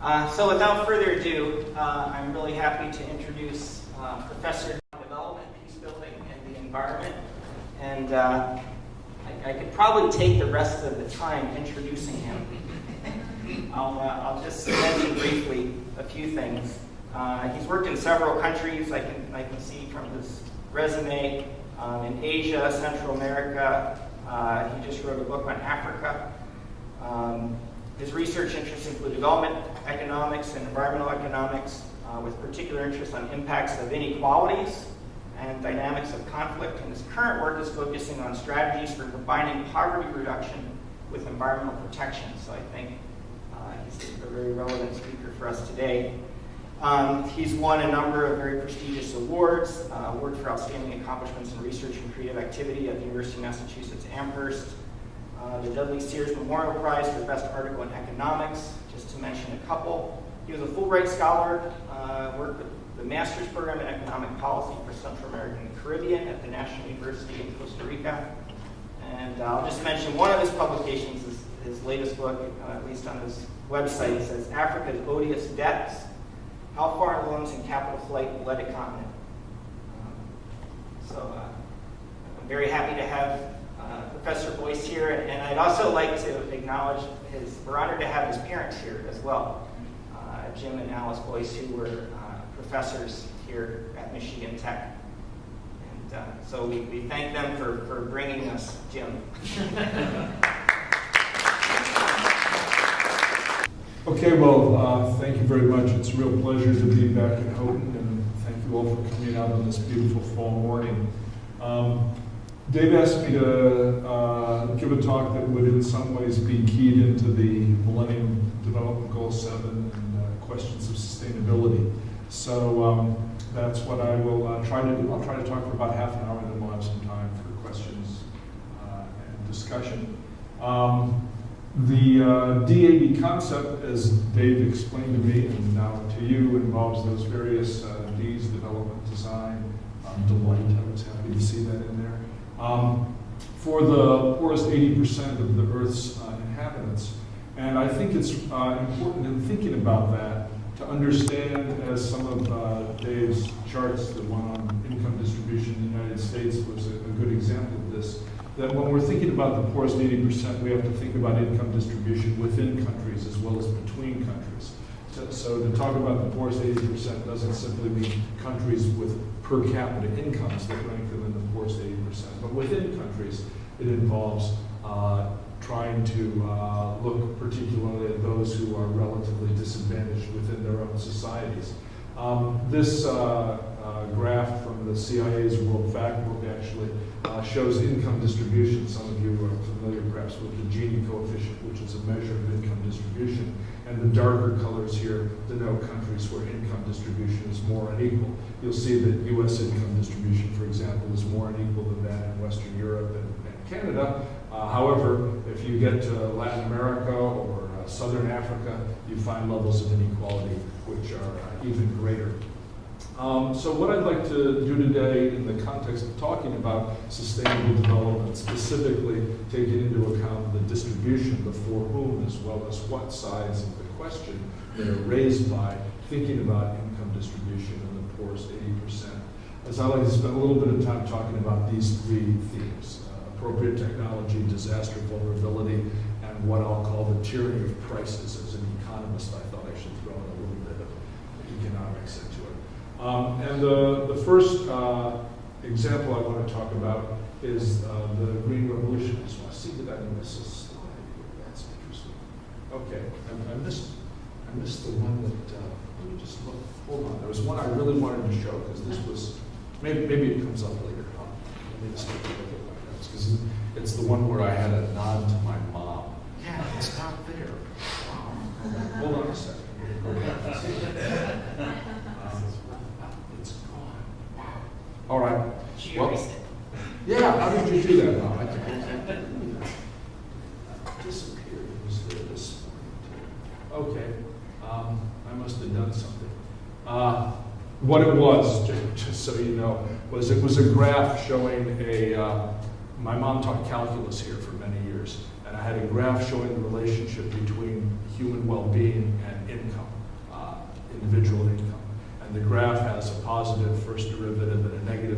So without further ado, I'm really happy to introduce Professor Development, Peace Building, and the Environment. And I could probably take the rest of the time introducing him. I'll just mention briefly a few things. He's worked in several countries. I can see from his resume in Asia, Central America. He just wrote a book on Africa. His research interests include development economics and environmental economics, with particular interest on impacts of inequalities and dynamics of conflict. And his current work is focusing on strategies for combining poverty reduction with environmental protection. So I think he's a very relevant speaker for us today. He's won a number of very prestigious awards, award for outstanding accomplishments in research and creative activity at the University of Massachusetts Amherst, the Dudley Sears Memorial Prize for Best Article in Economics, just to mention a couple. He was a Fulbright Scholar, worked with the Master's Program in Economic Policy for Central America and the Caribbean at the National University in Costa Rica. And I'll just mention one of his publications, his latest book, at least on his website, says Africa's Odious Debts, How Foreign Loans and Capital Flight Led a Continent. So I'm very happy to have Professor Boyce here, and I'd also like to acknowledge we're honored to have his parents here as well, Jim and Alice Boyce, who were professors here at Michigan Tech. And so we thank them for bringing us Jim. Okay, well, thank you very much. It's a real pleasure to be back in Houghton, and thank you all for coming out on this beautiful fall morning. Dave asked me to give a talk that would in some ways be keyed into the Millennium Development Goal 7 and questions of sustainability. So that's what I will try to do. I'll try to talk for about half an hour, and then we'll have some time for questions and discussion. The D80 concept, as Dave explained to me and now to you, involves those various Ds: development, design, delight. I was happy to see that in there. For the poorest 80% of the Earth's inhabitants. And I think it's important in thinking about that to understand, as some of Dave's charts, the one on income distribution in the United States was a good example of this, that when we're thinking about the poorest 80%, we have to think about income distribution within countries as well as between countries. So to talk about the poorest 80% doesn't simply mean countries with per capita incomes that rank them in the poorest 80%, but within countries it involves trying to look particularly at those who are relatively disadvantaged within their own societies. This graph from the CIA's World Factbook actually shows income distribution. Some of you are familiar perhaps with the Gini coefficient, which is a measure of income distribution. And the darker colors here denote countries where income distribution is more unequal. You'll see that U.S. income distribution, for example, is more unequal than that in Western Europe and Canada. However, if you get to Latin America or Southern Africa, you find levels of inequality which are even greater. So what I'd like to do today in the context of talking about sustainable development, specifically taking into account the distribution, the for whom, as well as what sides of the question that are raised by thinking about income distribution in the poorest 80%, as I like to spend a little bit of time talking about these three themes: appropriate technology, disaster vulnerability, and what I'll call the tyranny of prices. As an economist, I thought I should throw in a little bit of economics into it. And the first example I want to talk about is the Green Revolution. I just want to see that I miss a slide here. That's interesting. Okay, I missed the one that, let me just look. Hold on, there was one I really wanted to show because this was, maybe it comes up later. Let me just take a look at my notes because it's the one where I had a nod to my mom. Yeah, it's not there. Wow. Hold on a second. It's gone. Wow. All right. She erased it. Yeah, how did you do that, Mom? It disappeared. It was there this morning. Okay. I must have done something. What it was, just so you know, was it was a graph showing my mom taught calculus here for many years, and I had a graph showing the relationship between human well-being and income.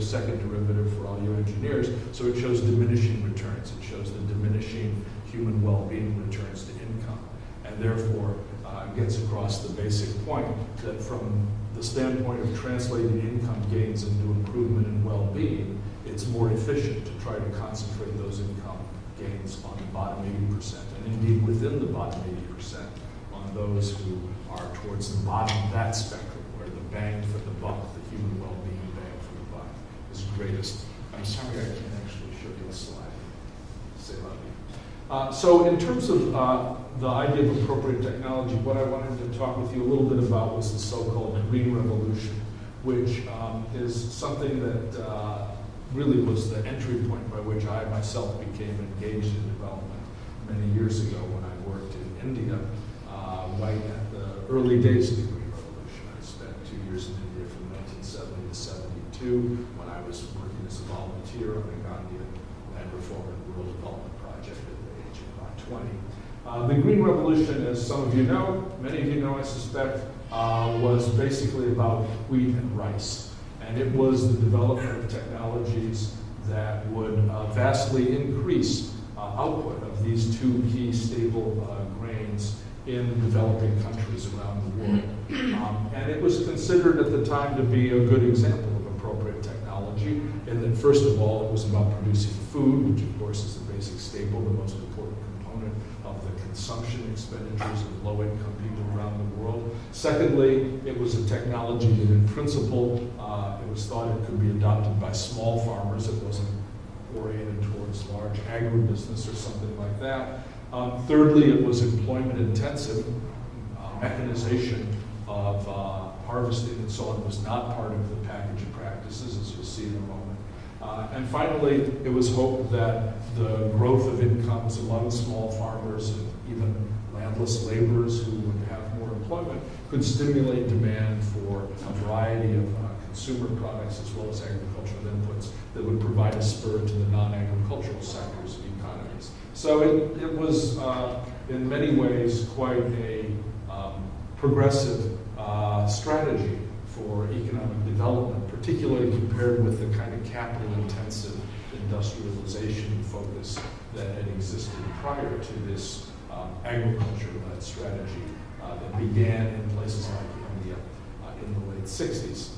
second derivative for all you engineers. So it shows diminishing returns. It shows the diminishing human well-being returns to income. And therefore, gets across the basic point that from the standpoint of translating income gains into improvement in well-being, it's more efficient to try to concentrate those income gains on the bottom 80%, and indeed within the bottom 80%, on those who are towards the bottom of that spectrum, where the bang for the buck, the human well-being bang for the buck, is greatest. I'm sorry I can't actually show you a slide. Say love you. So in terms of the idea of appropriate technology, what I wanted to talk with you a little bit about was the so-called green revolution, which is something that really was the entry point by which I myself became engaged in development many years ago when I worked in India, right at the early days of the Green Revolution. I spent 2 years in India from 1970 to 72 when I was working as a volunteer on the Gandhian Land Reform and Rural Development Project at the age of about 20. The Green Revolution, as some of you know, many of you know I suspect, was basically about wheat and rice. And it was the development of technologies that would vastly increase output of these two key stable grains in developing countries around the world. And it was considered at the time to be a good example of appropriate technology, in that first of all, it was about producing food, which of course is the basic staple, the most important component of the consumption expenditures of low-income people around the world. Secondly, it was a technology that in principle, it was thought it could be adopted by small farmers. It wasn't oriented towards large agribusiness or something like that. Thirdly, it was employment intensive. Mechanization of harvesting and so on was not part of the package of practices, as you'll see in a moment. And finally, it was hoped that the growth of incomes among small farmers and even landless laborers who would have more employment could stimulate demand for a variety of consumer products as well as agricultural inputs that would provide a spur to the non-agricultural sectors of economies. So it was, in many ways, quite a progressive strategy for economic development, particularly compared with the kind of capital-intensive industrialization focus that had existed prior to this agriculture-led strategy that began in places like India in the late 60s.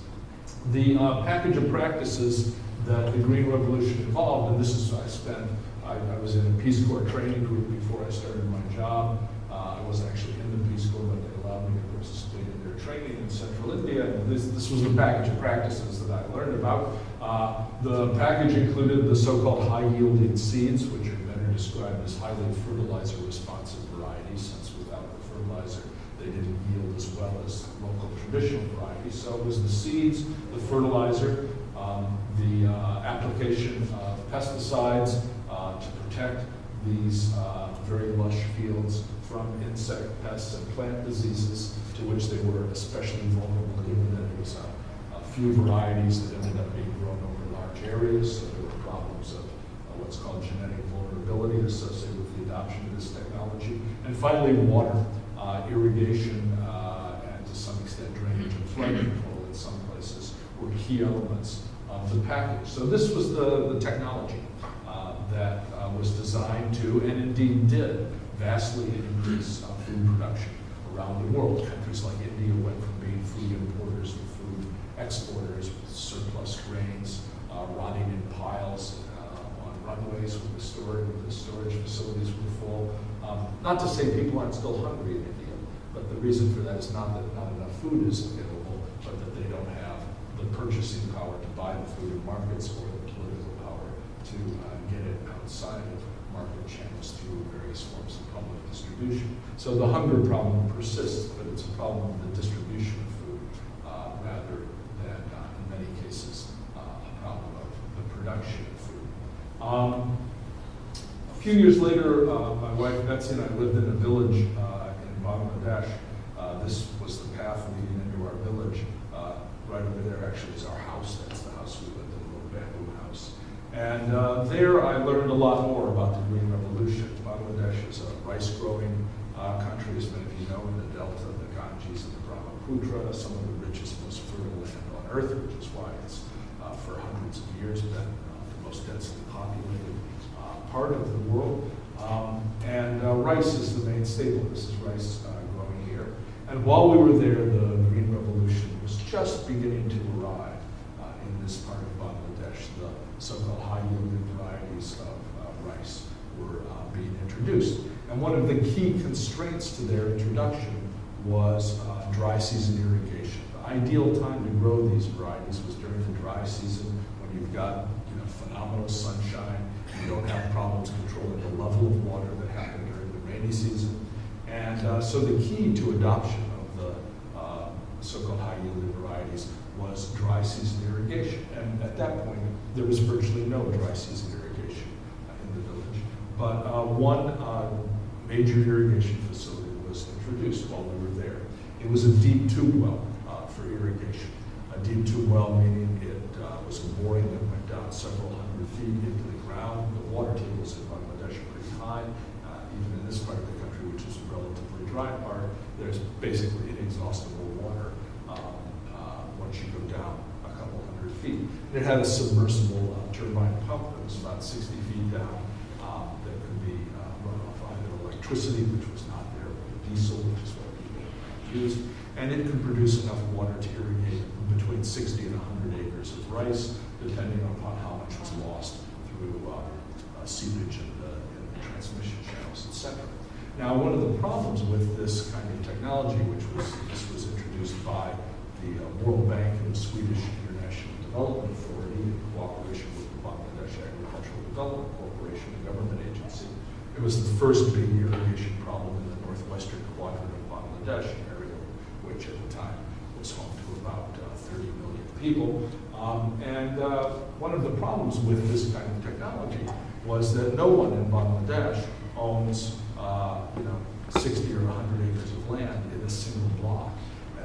The package of practices that the Green Revolution involved, and this is, I was in a Peace Corps training group before I started my job. I wasn't actually in the Peace Corps, but they allowed me to participate in their training in central India. And this was the package of practices that I learned about. The package included the so-called high-yielding seeds, which are better described as highly fertilizer-responsive varieties, since without the fertilizer, they didn't yield as well as local traditional varieties. So it was the seeds, the fertilizer, the application of pesticides to protect these very lush fields from insect pests and plant diseases, to which they were especially vulnerable, given that it was a few varieties that ended up being grown over large areas. So there were problems of what's called genetic vulnerability associated with the adoption of this technology. And finally, water. Irrigation and to some extent drainage and flood control in some places were key elements of the package. So this was the technology that was designed to, and indeed did, vastly increase food production around the world. Countries like India went from being food importers to food exporters with surplus grains rotting in piles on runways when the storage facilities were full. Not to say people aren't still hungry in India, but the reason for that is not that not enough food is available, but that they don't have the purchasing power to buy the food in markets or the political power to get it outside of market channels through various forms of public distribution. So the hunger problem persists, but it's a problem of the distribution of food rather than, in many cases, a problem of the production of food. A few years later, my wife Betsy and I lived in a village in Bangladesh. This was the path leading into our village. Right over there actually is our house. That's the house we lived in, a little bamboo house. And there I learned a lot more about the Green Revolution. Bangladesh is a rice-growing country, as many of you know, in the delta of the Ganges and the Brahmaputra, some of the richest, most fertile land on earth, which is why it's for hundreds of years, been the most densely populated part of the world. Rice is the main staple. This is rice growing here. And while we were there, the Green Revolution was just beginning to arrive in this part of Bangladesh. The so-called high-yielding varieties of rice were being introduced. And one of the key constraints to their introduction was dry season irrigation. The ideal time to grow these varieties was during the dry season when you've got phenomenal sunshine, you don't have problems controlling the level of water that happened during the rainy season. And so the key to adoption of the so-called high-yielding varieties was dry season irrigation. And at that point, there was virtually no dry season irrigation in the village. But one major irrigation facility was introduced while we were there. It was a deep tube well for irrigation. A deep tube well meaning it was a boring that went down several hundred feet into the ground. The water tables in Bangladesh are pretty high. Even in this part of the country, which is a relatively dry part, there's basically inexhaustible water once you go down a couple hundred feet. And it had a submersible turbine pump that was about 60 feet down that could be run off either electricity, which was not there, or diesel, which is what people used. And it could produce enough water to irrigate between 60 and 100 acres of rice, depending upon how much was lost through seepage in the transmission channels, etc. Now, one of the problems with this kind of technology, this was introduced by the World Bank and the Swedish International Development Authority in cooperation with the Bangladesh Agricultural Development Corporation, a government agency. It was the first big irrigation problem in the northwestern quadrant of Bangladesh, an area which at the time was home to about 30 million people. One of the problems with this kind of technology was that no one in Bangladesh owns 60 or 100 acres of land in a single block.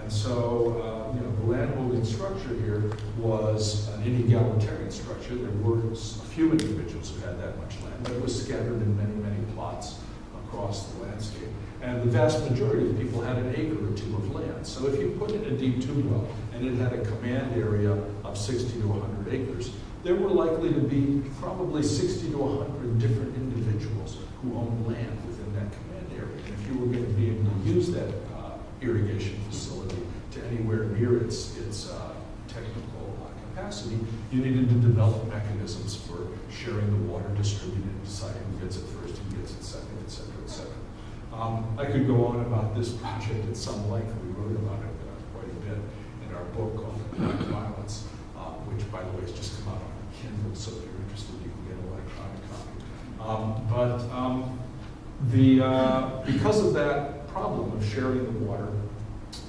And so the landholding structure here was an inegalitarian structure. There were a few individuals who had that much land, but it was scattered in many, many plots across the landscape. And the vast majority of people had an acre or two of land. So if you put in a deep tube well and it had a command area of 60 to 100 acres, there were likely to be probably 60 to 100 different individuals who owned land within that command area. And if you were going to be able to use that irrigation facility to anywhere near its technical capacity, you needed to develop mechanisms for sharing the water, distributing it, deciding who gets it first, who gets it second, et cetera, et cetera. I could go on about this project at some length. We wrote about it quite a bit in our book called Black Violence, which, by the way, has just come out on Kindle, so if you're interested, you can get an electronic copy. Because of that problem of sharing the water,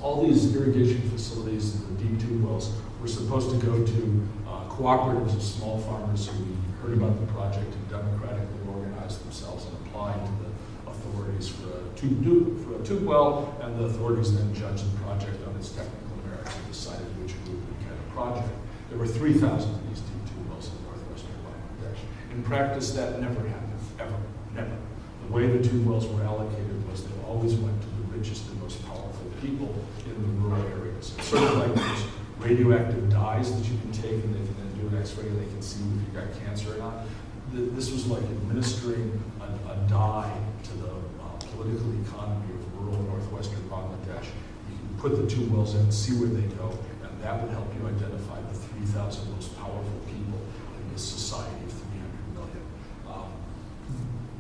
all these irrigation facilities and the deep tube wells were supposed to go to cooperatives of small farmers who heard about the project and democratically organized themselves and applied to the authorities for a tube well, and the authorities then judged the project on its technical merits and decided which group would get a project. There were 3,000 of these deep tube wells in northwestern Bangladesh. In practice, that never happened, ever, never. The way the tube wells were allocated was they always went to the richest and most powerful people in the rural areas. It's sort of like those radioactive dyes that you can take and they can then do an X-ray and they can see if you've got cancer or not. This was like administering a dye to the political economy of rural northwestern Bangladesh. You can put the tube wells in and see where they go, and that would help you identify the 3,000 most powerful people in this society of 300 million.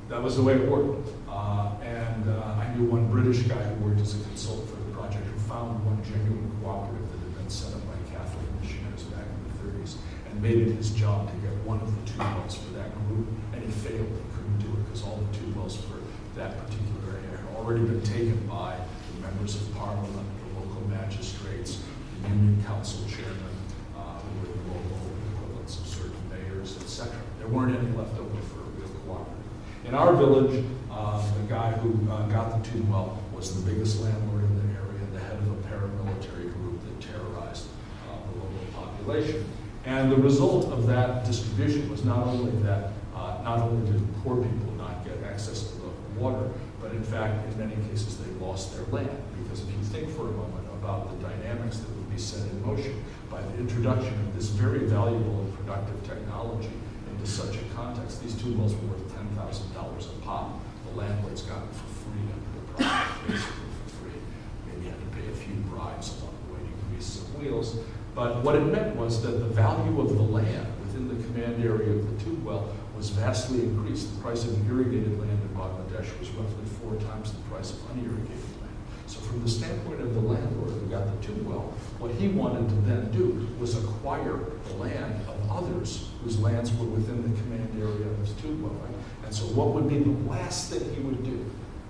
That was the way it worked. I knew one British guy who worked as a consultant for the project who found one genuine cooperative that had been set up by Catholic missionaries back in the 30s and made it his job to get one of the tube wells for that group, and he failed. He couldn't do it because all the tube wells for that particular area had already been taken by the members of parliament, the local magistrates, the union council chairman, who were the local equivalents of certain mayors, etc. There weren't any left over for a real cooperative. In our village, the guy who got the tube well was the biggest landlord in the area, the head of a paramilitary group that terrorized the local population. And the result of that distribution was not only did poor people not get access to the water, but in fact, in many cases, they lost their land. Because if you think for a moment about the dynamics that would be set in motion by the introduction of this very valuable and productive technology into such a context. These 2 wells were worth $10,000 a pop. The landlords got them for free under the project, basically for free. Maybe had to pay a few bribes along the way to grease some wheels. But what it meant was that the value of the land within the command area of the tube well was vastly increased. The price of irrigated land in Bangladesh was roughly 4 times the price of unirrigated land. So from the standpoint of the landlord who got the tube well, what he wanted to then do was acquire the land of others whose lands were within the command area of his tube well. Right? And so what would be the last thing he would do?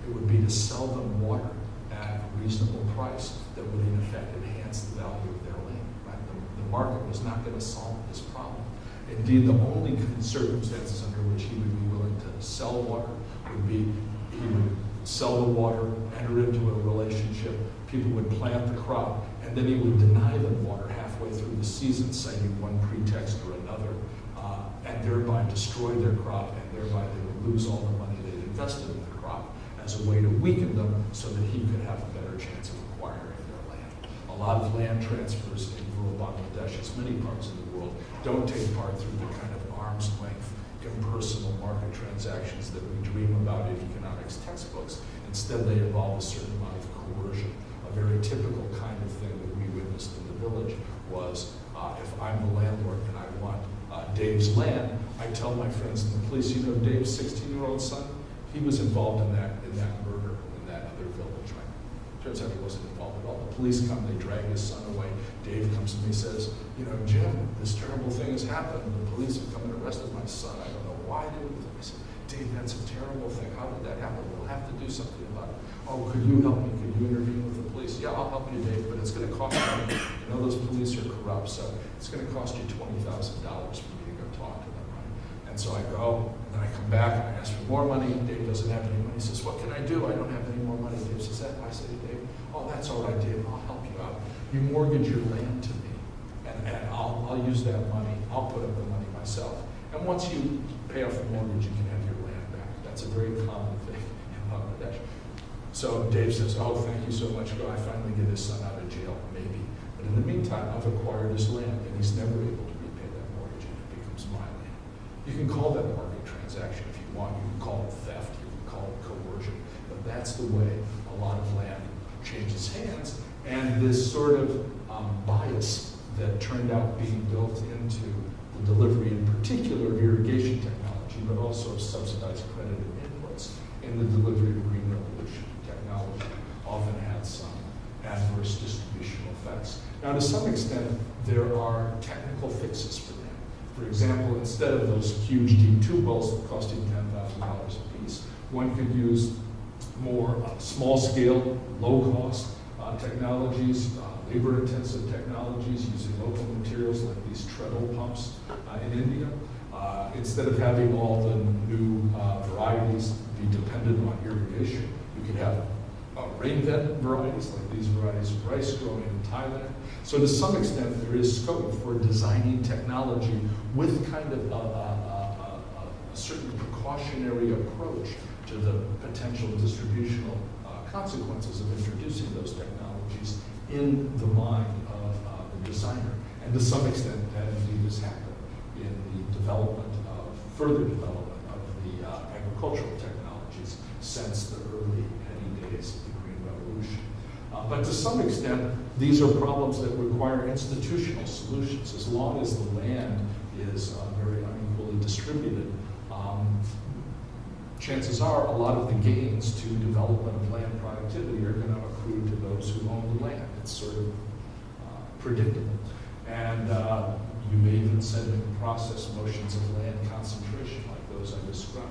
It would be to sell them water at a reasonable price that would in effect enhance the value of their land. Right? The market was not going to solve this problem. Indeed, the only circumstances under which he would be willing to sell water would be he would sell the water, enter into a relationship, people would plant the crop, and then he would deny them water halfway through the season, citing one pretext or another, and thereby destroy their crop, and thereby they would lose all the money they'd invested in the crop as a way to weaken them so that he could have a better chance of acquiring their land. A lot of land transfers in rural Bangladesh, as many parts of the world, don't take part through the kind of arm's length, impersonal market transactions that we dream about in economics textbooks. Instead, they involve a certain amount of coercion. A very typical kind of thing that we witnessed in the village was if I'm the landlord and I want Dave's land, I tell my friends in the police, you know, Dave's 16-year-old son, he was involved in that murder in that other village. Right? Turns out he wasn't involved at all. The police come, they drag his son away. Dave comes to me and says, you know, Jim, this terrible thing has happened. The police have come and arrested my son. I don't know why they would. I said, Dave, that's a terrible thing. How did that happen? We'll have to do something about it. Oh, could you help me? Could you intervene with the police? Yeah, I'll help you, Dave, but it's going to cost you. You know, those police are corrupt, so it's going to cost you $20,000 for me to go talk to them, right? And so I go, and then I come back, and I ask for more money. Dave doesn't have any money. He says, what can I do? I don't have any more money. Dave says, that. I say to Dave, oh, that's all right, Dave. I'll help you out. You mortgage your land to me, and I'll use that money. I'll put up the money myself. And once you pay off the mortgage, you can have your land back. That's a very common thing in Bangladesh. So Dave says, oh, thank you so much. Go. I finally get his son out of jail, maybe. But in the meantime, I've acquired his land, and he's never able to repay that mortgage, and it becomes my land. You can call that market transaction if you want. You can call it theft. You can call it coercion. But that's the way a lot of land changes hands. And this sort of bias that turned out being built into the delivery, in particular, of irrigation technology, but also of subsidized credit and inputs in the delivery of green revolution technology, often had some adverse distributional effects. Now, to some extent, there are technical fixes for that. For example, instead of those huge deep tube wells costing $10,000 a piece, one could use more small-scale, low-cost technologies, labor-intensive technologies using local materials like these treadle pumps in India. Instead of having all the new varieties be dependent on irrigation, you could have rain-fed varieties like these varieties of rice growing in Thailand. So to some extent, there is scope for designing technology with kind of a certain precautionary approach to the potential distributional consequences of introducing those technologies in the mind of the designer. And to some extent, that indeed has happened in the further development of the agricultural technologies since the early heady days of the Green Revolution. But to some extent, these are problems that require institutional solutions. As long as the land is very unequally distributed, chances are a lot of the gains to development of land productivity are going to accrue to those who own the land. It's sort of predictable. And you may even send in process motions of land concentration like those I described.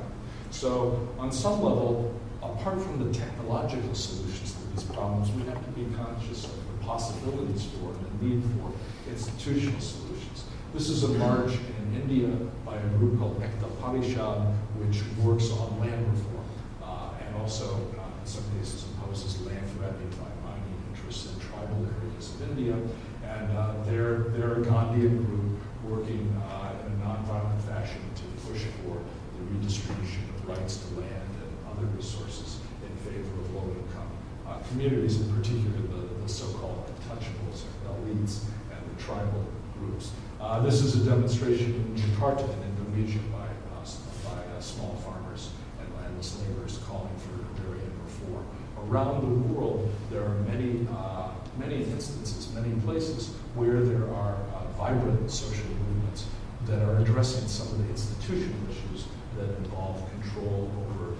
So on some level, apart from the technological solutions to these problems, we have to be conscious of the possibilities for and the need for institutional solutions. This is a march in India by a group called Parishad, which works on land reform and also, in some cases, opposes land grabbing by mining interests in tribal areas of India. And they're a Gandhian group working in a nonviolent fashion to push for the redistribution of rights to land and other resources in favor of low-income communities, in particular the so-called This is a demonstration in Jakarta in Indonesia by small farmers and landless laborers calling for agrarian reform. Around the world, there are many instances, many places where there are vibrant social movements that are addressing some of the institutional issues that involve control over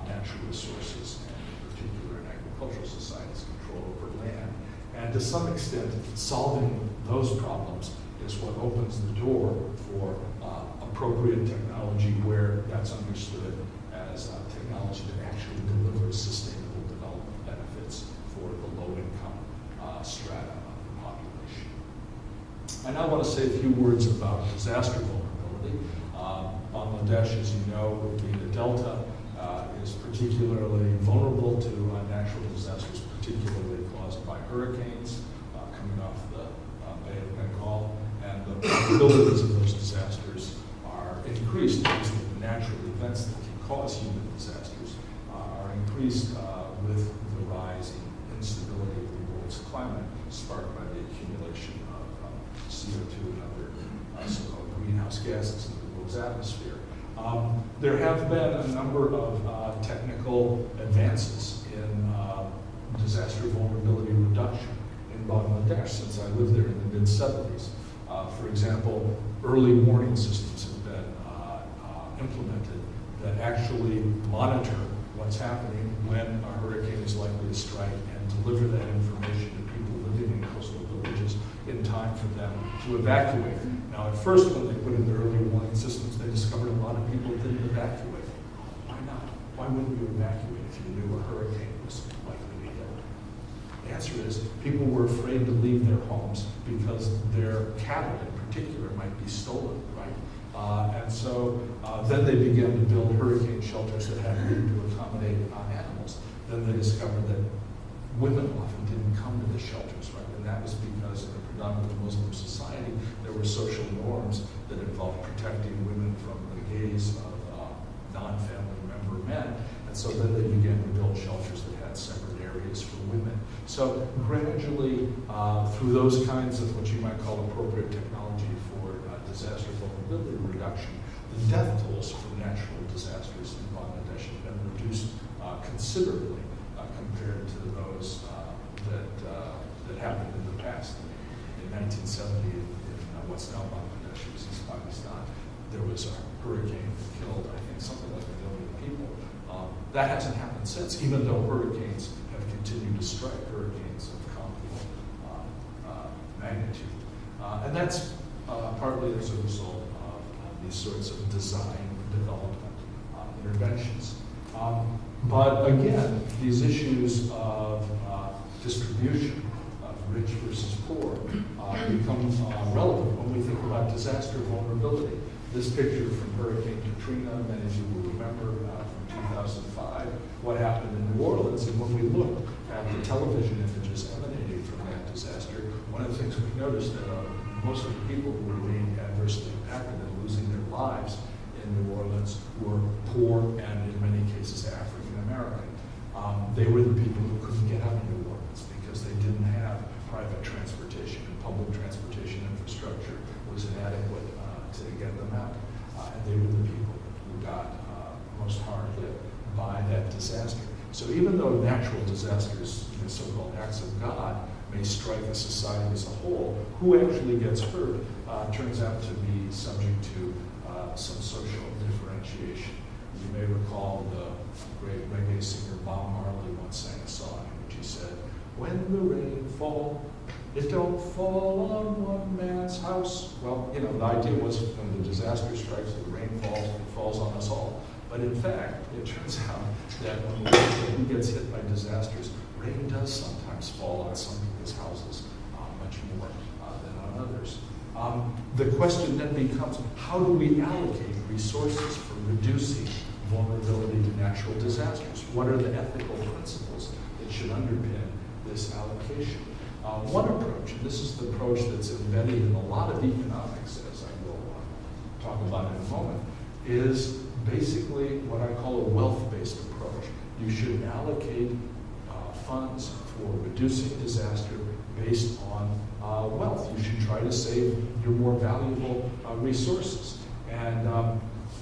natural resources, and in particular in agricultural societies, control over land. And to some extent, solving those problems is what opens the door for appropriate technology where that's understood as technology that actually delivers sustainable development benefits for the low-income strata of the population. I now want to say a few words about disaster vulnerability. Bangladesh, as you know, being a delta, is particularly vulnerable to natural disasters, particularly caused by hurricanes coming off the Bay of Bengal, and the probabilities of those disasters are increased because the natural events that can cause human disasters are increased with the rising instability of the world's climate, sparked by the accumulation of CO2 and other so-called greenhouse gases in the world's atmosphere. There have been a number of technical advances in disaster vulnerability reduction in Bangladesh since I lived there in the mid-70s. For example, early warning systems have been implemented that actually monitor what's happening when a hurricane is likely to strike and deliver that information to people living in coastal villages in time for them to evacuate. Now, at first, when they put in the early warning systems, they discovered a lot of people didn't evacuate. Why not? Why wouldn't you evacuate if you knew a hurricane was likely to hit? The answer is people were afraid to leave their homes because their cattle in particular might be stolen, right? And so then they began to build hurricane shelters that had room to accommodate animals. Then they discovered that women often didn't come to the shelters, right? And that was because in a predominantly Muslim society, there were social norms that involved protecting women from the gaze of non-family member men. And so then they began to build shelters that had separate areas for women. So gradually, through those kinds of what you might call appropriate technology for disaster vulnerability reduction, the death tolls from natural disasters in Bangladesh have been reduced considerably compared to those that happened in the past. In 1970, in what's now Bangladesh, it was East Pakistan, there was a hurricane that killed, I think, something like 1 million people. That hasn't happened since, even though hurricanes have continued to strike, hurricanes of comparable magnitude. And that's partly as a result of these sorts of design development interventions. But again, these issues of distribution, of rich versus poor, become relevant when we think about disaster vulnerability. This picture from Hurricane Katrina, many of you will remember from 2005, what happened in New Orleans. And when we look at the television images emanating from that disaster, one of the things we noticed that most of the people who were being adversely impacted and losing their lives in New Orleans were poor and in many cases African American. They were the people who couldn't get out of New Orleans because they didn't have private transportation, and public transportation infrastructure was inadequate to get them out. And they were the people who got most hard hit by that disaster. So even though natural disasters, so-called acts of God, may strike a society as a whole, who actually gets hurt turns out to be subject to some social differentiation. You may recall the great reggae singer Bob Marley once sang a song in which he said, "When the rain falls, it don't fall on one man's house." Well, the idea was when the disaster strikes, the rain falls, it falls on us all. But in fact, it turns out that when who gets hit by disasters, rain does sometimes fall on some people's houses much more than on others. The question then becomes, how do we allocate resources for reducing vulnerability to natural disasters? What are the ethical principles that should underpin this allocation? One approach, and this is the approach that's embedded in a lot of economics, as I will talk about in a moment, is basically what I call a wealth-based approach. You should allocate funds for reducing disaster based on wealth. You should try to save your more valuable resources. And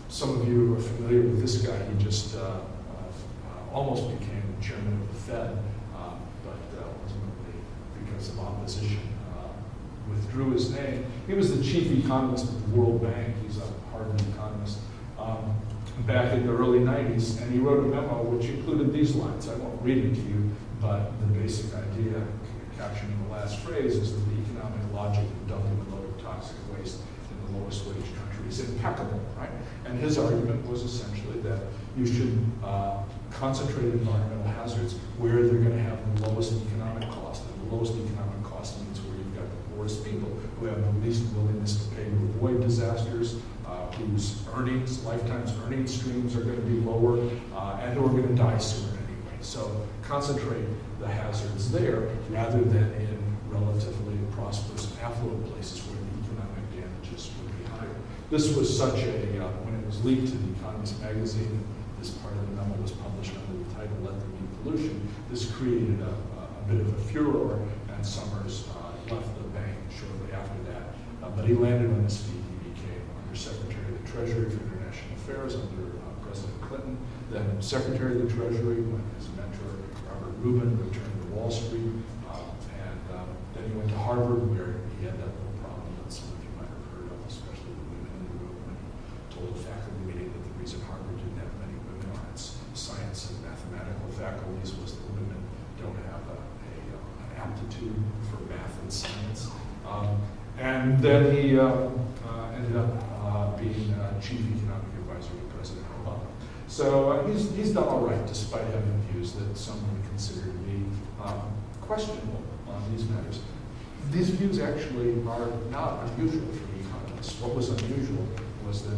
some of you are familiar with this guy. He just almost became chairman of the Fed, but ultimately, because of opposition, withdrew his name. He was the chief economist of the World Bank. He's a Harvard economist. Back in the early 90s, and he wrote a memo which included these lines. I won't read it to you, but the basic idea captured in the last phrase is that the economic logic of dumping a load of toxic waste in the lowest wage country is impeccable, right? And his argument was essentially that you should concentrate environmental hazards where they're going to have the lowest economic cost. And the lowest economic cost means where you've got the poorest people who have the least willingness to pay to avoid disasters, whose lifetime's earnings streams are going to be lower, and who are going to die sooner anyway. So concentrate the hazards there rather than in relatively prosperous, affluent places where the economic damages would be higher. This was such a, when it was leaked to the Economist magazine, this part of the memo was published under the title Let There Be Pollution. This created a bit of a furor, and Summers left the bank shortly after that. But he landed on his feet. Secretary of the Treasury for International Affairs under President Clinton, then Secretary of the Treasury when his mentor Robert Rubin returned to Wall Street, and then he went to Harvard where he had that little problem that some of you might have heard of, especially the women in the room, when he told a faculty meeting that the reason Harvard didn't have many women on its science and mathematical faculties was that women don't have an aptitude for math and science. And then he ended up being chief economic advisor to President Obama. So he's done all right, despite having views that some would consider to be questionable on these matters. These views actually are not unusual for economists. What was unusual was that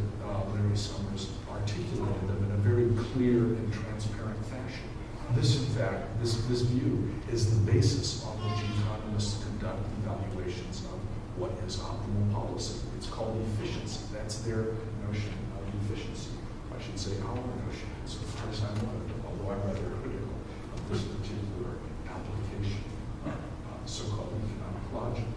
Larry Summers articulated them in a very clear and transparent fashion. This, in fact, this view is the basis on which economists conduct evaluations of what is optimal policy. It's called efficiency. That's their notion of efficiency. I should say our notion. So as far as I'm concerned, although I'm rather critical of this particular application of so-called economic logic.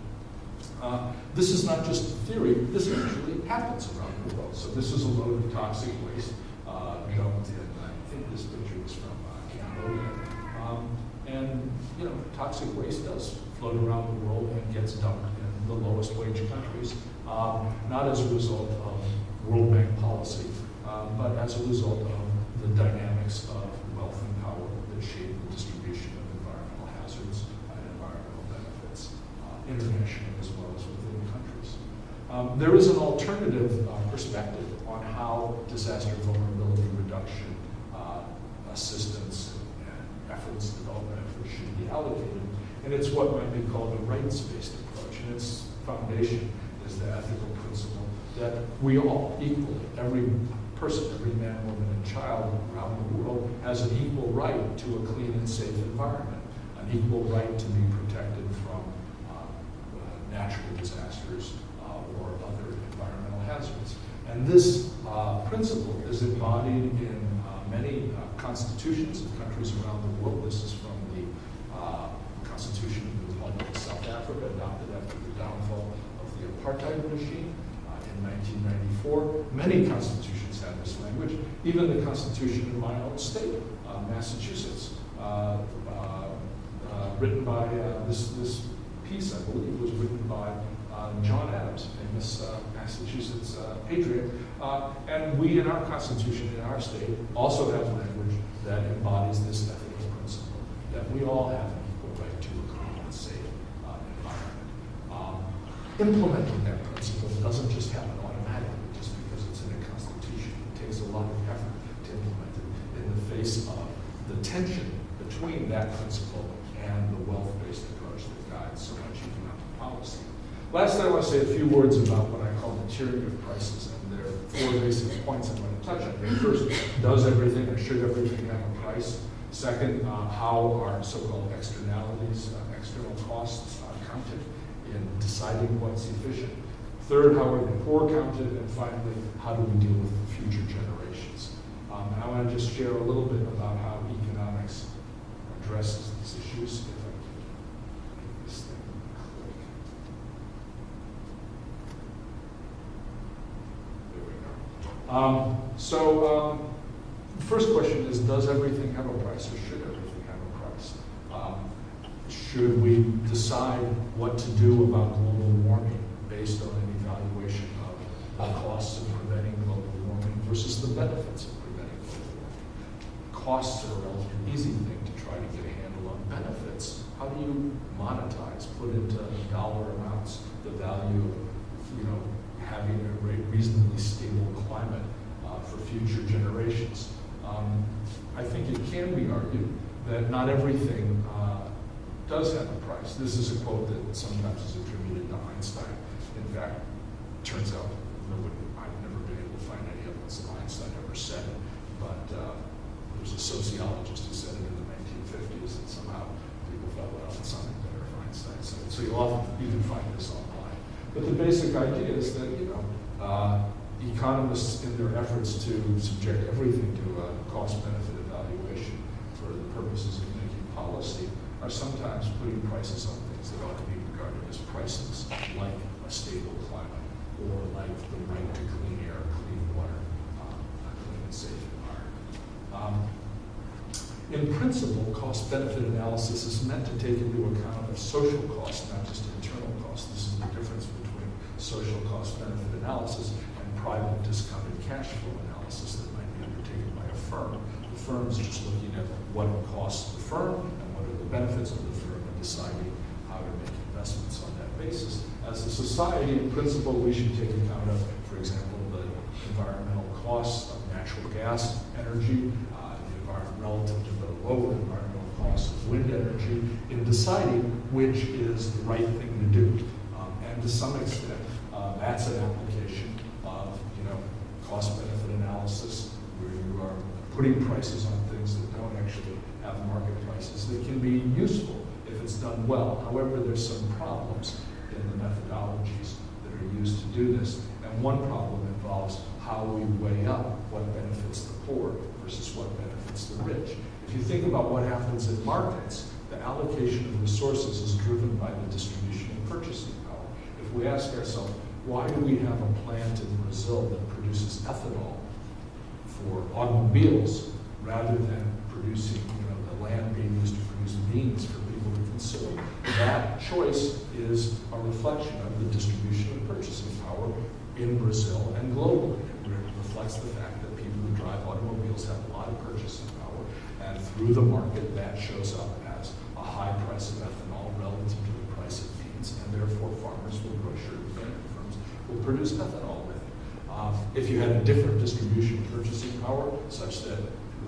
This is not just theory. This actually happens around the world. So this is a load of toxic waste dumped in, I think this picture is from Cambodia. And, toxic waste does float around the world and gets dumped in the lowest wage countries, not as a result of World Bank policy, but as a result of the dynamics of wealth and power that shape the distribution of environmental hazards and environmental benefits, internationally as well as within countries. There is an alternative perspective on how disaster vulnerability reduction assistance and efforts, development efforts should be allocated. And it's what might be called a rights-based approach. And its foundation is the ethical principle that we all equally, every person, every man, woman, and child around the world has an equal right to a clean and safe environment, an equal right to be protected from natural disasters or other environmental hazards. And this principle is embodied in many constitutions of countries around the world. This is from the Constitution of the Republic of South Africa, adopted after the downfall of the apartheid regime in 1994. Many constitutions have this language. Even the Constitution in my own state, Massachusetts, written by this piece, I believe, was written by John Adams, famous Massachusetts patriot. And we in our Constitution in our state also have language that embodies this ethical principle, that we all have an equal right to a clean and safe environment. Implementing that principle doesn't just happen automatically just because it's in a Constitution. It takes a lot of effort to implement it in the face of the tension between that principle and the wealth-based approach that guides so much economic policy. Last, I want to say a few words about what I call the tyranny of prices, and there are 4 basic points I'm going to touch on. First, does everything or should everything have a price? Second, how are so-called externalities, external costs counted in deciding what's efficient? Third, how are the poor counted? And finally, how do we deal with future generations? And I want to just share a little bit about how economics addresses these issues. If I can make this thing The first question is, does everything have a price, or should everything have a price? Should we decide what to do about global warming based on an evaluation of the costs of preventing global warming versus the benefits of preventing global warming? Costs are a relatively easy thing to try to get a handle on. Benefits, how do you monetize, put into dollar amounts the value of, having a reasonably stable climate for future generations? I think it can be argued that not everything does have a price. This is a quote that sometimes is attributed to Einstein. In fact, it turns out I've never been able to find any evidence that Einstein ever said it, but there's a sociologist who said it in the 1950s, and somehow people thought, well, it's something better if Einstein said it. So you can find this online. But the basic idea is that, economists, in their efforts to subject everything to a cost-benefit evaluation for the purposes of making policy, are sometimes putting prices on things that ought to be regarded as priceless, like a stable climate, or like the right to clean air, clean water, a clean and safe environment. In principle, cost-benefit analysis is meant to take into account of social costs, not just internal costs. This is the difference between social cost-benefit analysis and private discounted cash flow analysis that might be undertaken by a firm. The firm is just looking at what it costs the firm and what are the benefits of the firm and deciding how to make investments on that basis. As a society, in principle, we should take account of, for example, the environmental costs of natural gas energy, relative to the lower environmental costs of wind energy, in deciding which is the right thing to do. And to some extent, that's an application of cost-benefit analysis, where you are putting prices on things that don't actually have market prices. They can be useful if it's done well. However, there's some problems in the methodologies that are used to do this. And one problem involves how we weigh up what benefits the poor versus what benefits the rich. If you think about what happens in markets, the allocation of resources is driven by the distribution of purchasing power. If we ask ourselves, why do we have a plant in Brazil that produces ethanol for automobiles rather than producing, the land being used to produce beans for people to consume? That choice is a reflection of the distribution of purchasing power in Brazil and globally. It reflects the fact that people who drive automobiles have a lot of purchasing power, and through the market that shows up as a high price of ethanol relative to the price of beans, and therefore farmers will grow sugar canning firms will produce ethanol with it. If you had a different distribution of purchasing power, such that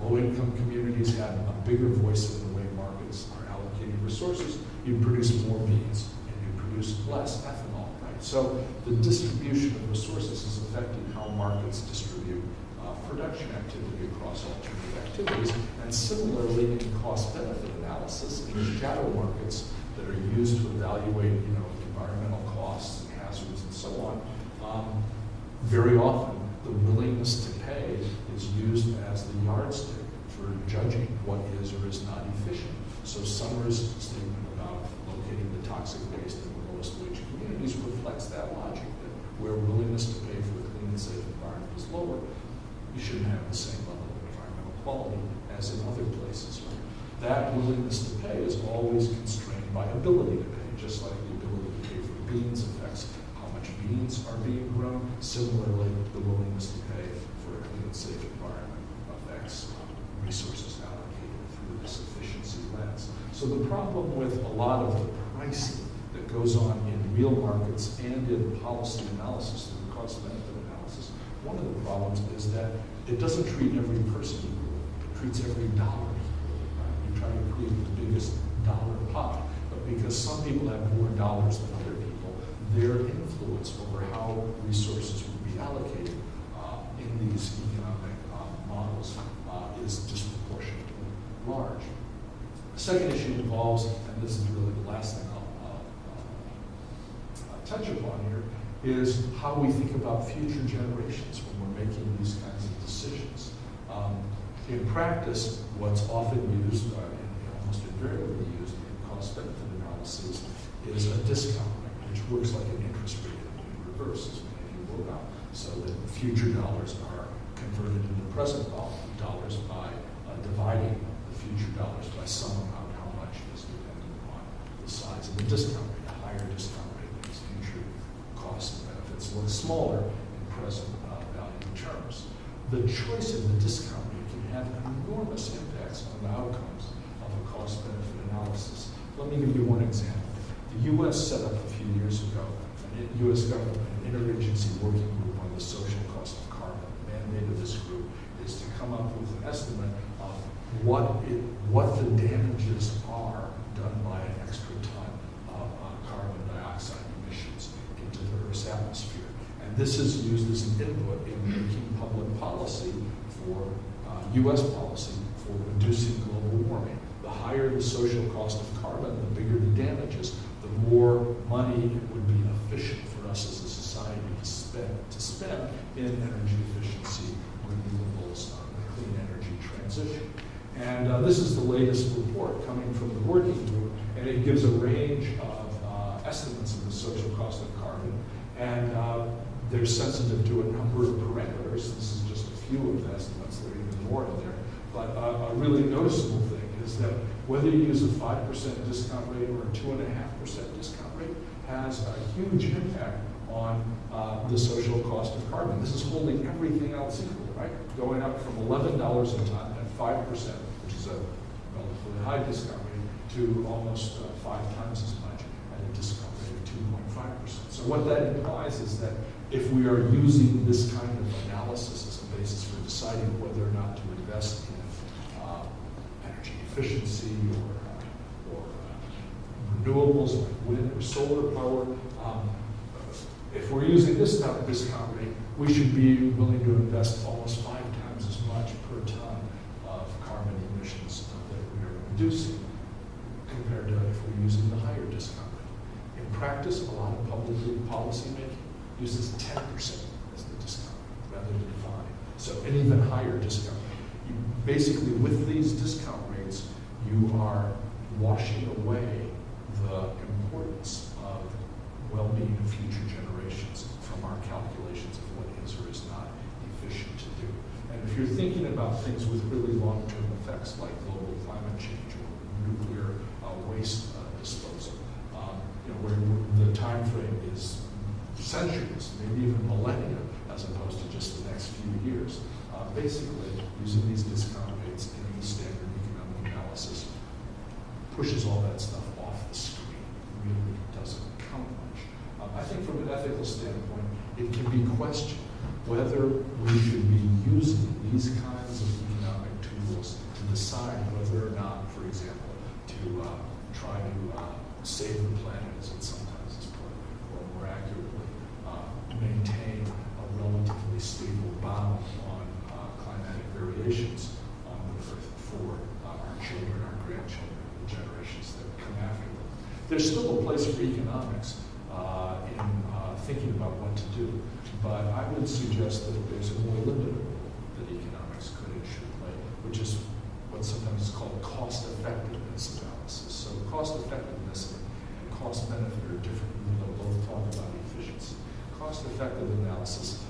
low-income communities had a bigger voice in the way markets are allocating resources, you'd produce more beans and you'd produce less ethanol, right? So the distribution of resources is affecting how markets distribute production activity across alternative activities. And similarly, in cost-benefit analysis, in shadow markets that are used to evaluate, environmental costs and hazards and so on, very often the willingness to pay is used as the yardstick for judging what is or is not efficient. So Summers' statement about locating the toxic waste in the lowest wage communities reflects that logic, that where willingness to pay for a clean and safe environment is lower, you shouldn't have the same level of environmental quality as in other places. Right? That willingness to pay is always constrained by ability to pay, just like the ability to pay for beans affects how much beans are being grown. Similarly, the willingness to pay for a clean and safe environment affects resources allocated through this efficiency lens. So the problem with a lot of the pricing that goes on in real markets and in policy analysis through cost-benefit analysis, one of the problems is that it doesn't treat every person equally. It treats every dollar equally. Right? You try to create the biggest dollar pot, but because some people have more dollars than other people, their influence over how resources will be allocated in these economic models is disproportionately large. The second issue involves, and this is really the last thing I'll touch upon here, is how we think about future generations when we're making these kinds of decisions. In practice, what's often used, and almost invariably used in cost-benefit analysis, is a discount rate, which works like an interest rate in reverse, as many of you will know. so that future dollars are converted into present dollars by dividing the future dollars by some amount. How much is dependent on the size of the discount rate. A higher discount rate makes future costs and benefits look smaller in present value terms. The choice of the discount rate can have enormous impacts on the outcomes of a cost-benefit analysis. Let me give you one example. The U.S. set up a few years ago, the U.S. government, an interagency working group on the social cost of carbon. The mandate of this group is to come up with an estimate of what the damages are done by an extra ton of carbon dioxide emissions into the Earth's atmosphere. And this is used as an input in making public policy for U.S. policy for reducing global warming. The higher the social cost of carbon, the bigger the damages, the more money it would be efficient for us as a society to spend in energy efficiency, renewables, the clean energy transition. And this is the latest report coming from the working group, and it gives a range of estimates of the social cost of carbon. And they're sensitive to a number of parameters. This is just a few of the estimates. There are even more in there. But a really noticeable thing is that whether you use a 5% discount rate or a 2.5% discount rate has a huge impact on the social cost of carbon. This is holding everything else equal, right? Going up from $11 a ton at 5%, which is a relatively high discount rate, to almost 5 times as much at a discount rate of 2.5%. So what that implies is that if we are using this kind of analysis as a basis for deciding whether or not to invest in energy efficiency or renewables like wind or solar power, if we're using this discount rate, we should be willing to invest almost 5 times as much per ton of carbon emissions that we are reducing compared to if we're using the higher discount rate. In practice, a lot of public policy making uses 10% as the discount rate rather than 5. So an even higher discount rate. Basically, with these discount rates, you are washing away the importance of well-being of future generations from our calculations of what is or is not efficient to do. And if you're thinking about things with really long-term effects like global climate change or nuclear waste disposal, where the time frame is centuries, maybe even millennia, as opposed to just the next few years. Basically, using these discount rates in the standard economic analysis pushes all that stuff off the screen. It really doesn't count much. I think from an ethical standpoint, it can be questioned whether we should be using these kinds of economic tools to decide whether or not, for example, to try to save the planet, as it sometimes is put, or more accurately, maintain a relatively stable bound on climatic variations on the Earth for our children, our grandchildren, the generations that come after them. There's still a place for economics in thinking about what to do, but I would suggest that there's a more limited role that economics could and should play, which is what sometimes is called cost-effectiveness analysis. So cost-effectiveness and cost-benefit are different, even though both talk about efficiency. Cost-effective analysis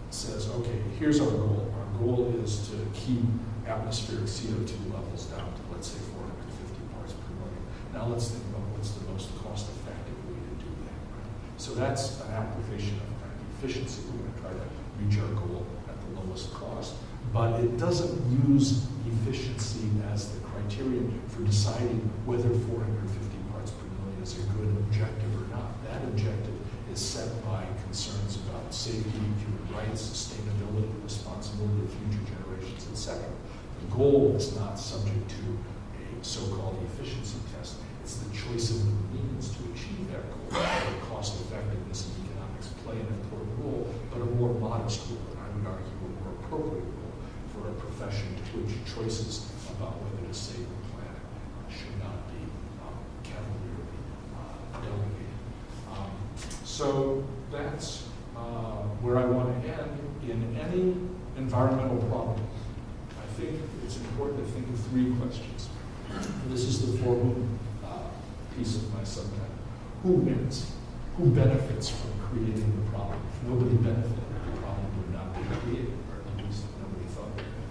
says, okay, here's our goal. Our goal is to keep atmospheric CO2 levels down to, let's say, 450 parts per million. Now let's think about what's the most cost-effective way to do that. Right? So that's an application of kind of efficiency. We're going to try to reach our goal at the lowest cost. But it doesn't use efficiency as the criterion for deciding whether 450 parts per million is a good objective or not. That objective is set by concerns about safety, human rights, sustainability, responsibility of future generations, etc. The goal is not subject to a so-called efficiency test. It's the choice of the means to achieve that goal. Cost effectiveness in economics play an important role, but a more modest role, and I would argue a more appropriate role for a profession to which choices about whether to save the planet should not be cavalierly delegated. So that's where I want to end. In any environmental problem, I think it's important to think of 3 questions. This is the 4 piece of my subtitle. Who wins? Who benefits from creating the problem? If nobody benefited, the problem would not be created, or at least nobody thought they did.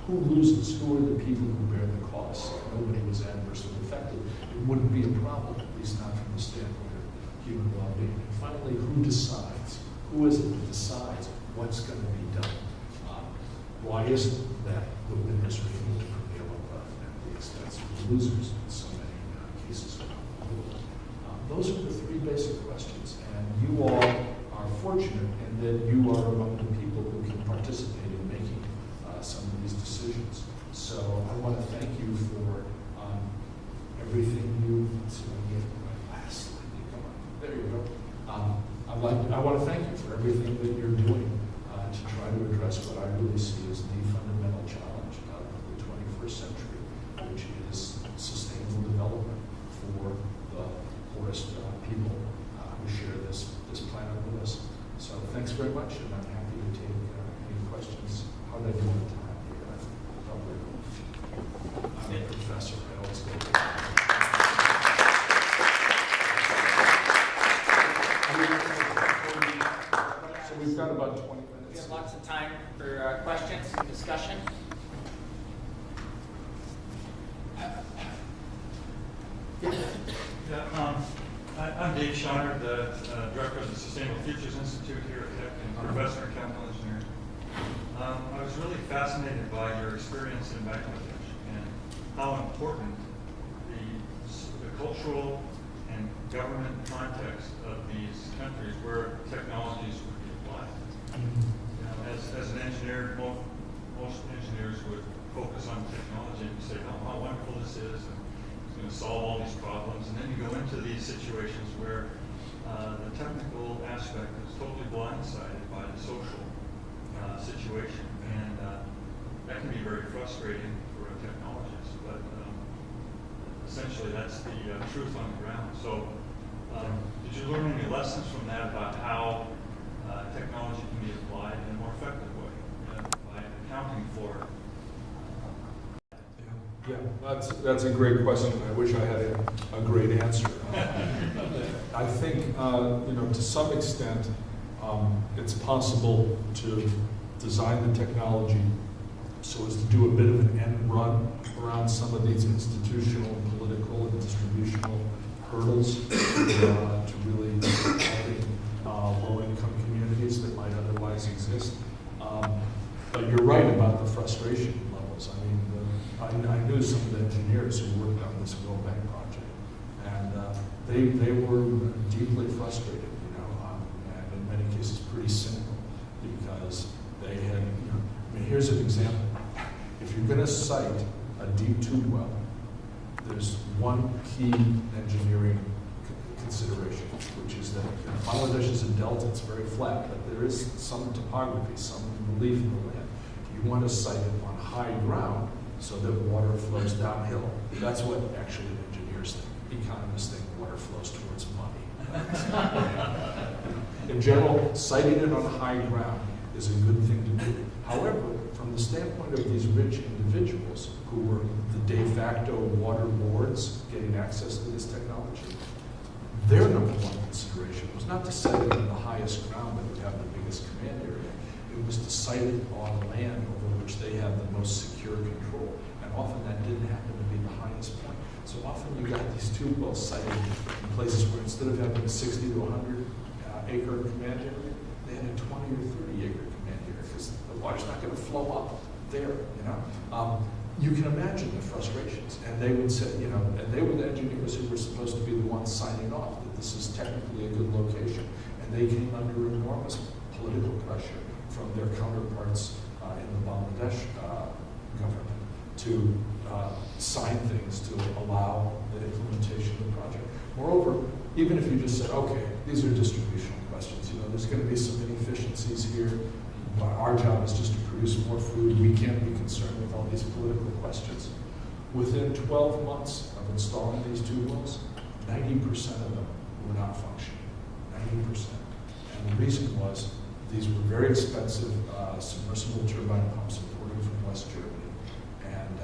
Who loses? Who are the people who bear the costs? Nobody was adversely affected. It wouldn't be a problem, at least not from the standpoint of human well-being. And finally, who decides? Who is it that decides what's going to be done? Why isn't that the winners are able to prevail at the expense of the losers in so many cases around the world? Those are the three basic questions, and you all are fortunate in that you are among the people who can participate in making some of these decisions. So I want to thank you for everything you. So I get my last slide. Come on, there you go. I want to thank you for everything that you're doing to try to address what I really see as the fundamental challenge of the 21st century, which is sustainable development for the poorest people who share this planet with us. So thanks very much, and I'm happy to take any questions. How did I do on time here? I'm a professor. I always go. So we've got about 20 minutes. We have lots of time for questions and discussion. I'm Dave Shiner, the Director of the Sustainable Futures Institute here at Tech and Professor in Chemical Engineering. I was really fascinated by your experience in Bangladesh and how important the cultural and government context of these countries where technologies would be applied. You know, as an engineer, most engineers would focus on technology and say how wonderful this is and it's going to solve all these problems. And then you go into these situations where the technical aspect is totally blindsided by the social situation. And that can be very frustrating for a technologist. But essentially, that's the truth on the ground. So did you learn any lessons from that about how technology can be applied in a more effective way by accounting for Yeah, that's a great question. I wish I had a great answer. I think, to some extent, it's possible to design the technology so as to do a bit of an end run around some of these institutional, political, and distributional hurdles to really help low-income communities that might otherwise exist. But you're right about the frustration levels. I mean, I knew some of the engineers who worked on this Wellbeing project, and they were deeply frustrated, and in many cases pretty cynical, because they had, here's an example. If you're going to site a deep tube well, there's one key engineering consideration, which is that Bangladesh is a delta, it's very flat, but there is some topography, some relief in the land. You want to site it on high ground so that water flows downhill. That's what actually engineers think. Economists think water flows towards money. In general, siting it on high ground is a good thing to do. However, from the standpoint of these rich individuals who were the de facto water lords getting access to this technology, their number one consideration was not to site it on the highest ground that would have the biggest command area. It was to site it on land over which they had the most secure control. And often that didn't happen to be the highest point. So often you got these tube wells sited in places where instead of having a 60 to 100 acre command area, they had a 20 or 30 acre command area because the water's not going to flow up there, You can imagine the frustrations. And they would say, and they were the engineers who were supposed to be the ones signing off that this is technically a good location. And they came under enormous political pressure from their counterparts in the Bangladesh government to sign things to allow the implementation of the project. Moreover, even if you just said, okay, these are distributional questions, there's going to be some inefficiencies here, but our job is just to produce more food, we can't be concerned with all these political questions. Within 12 months of installing these tube wells, 90% of them were not functioning, 90%. And the reason was these were very expensive submersible turbine pumps imported from West Germany. And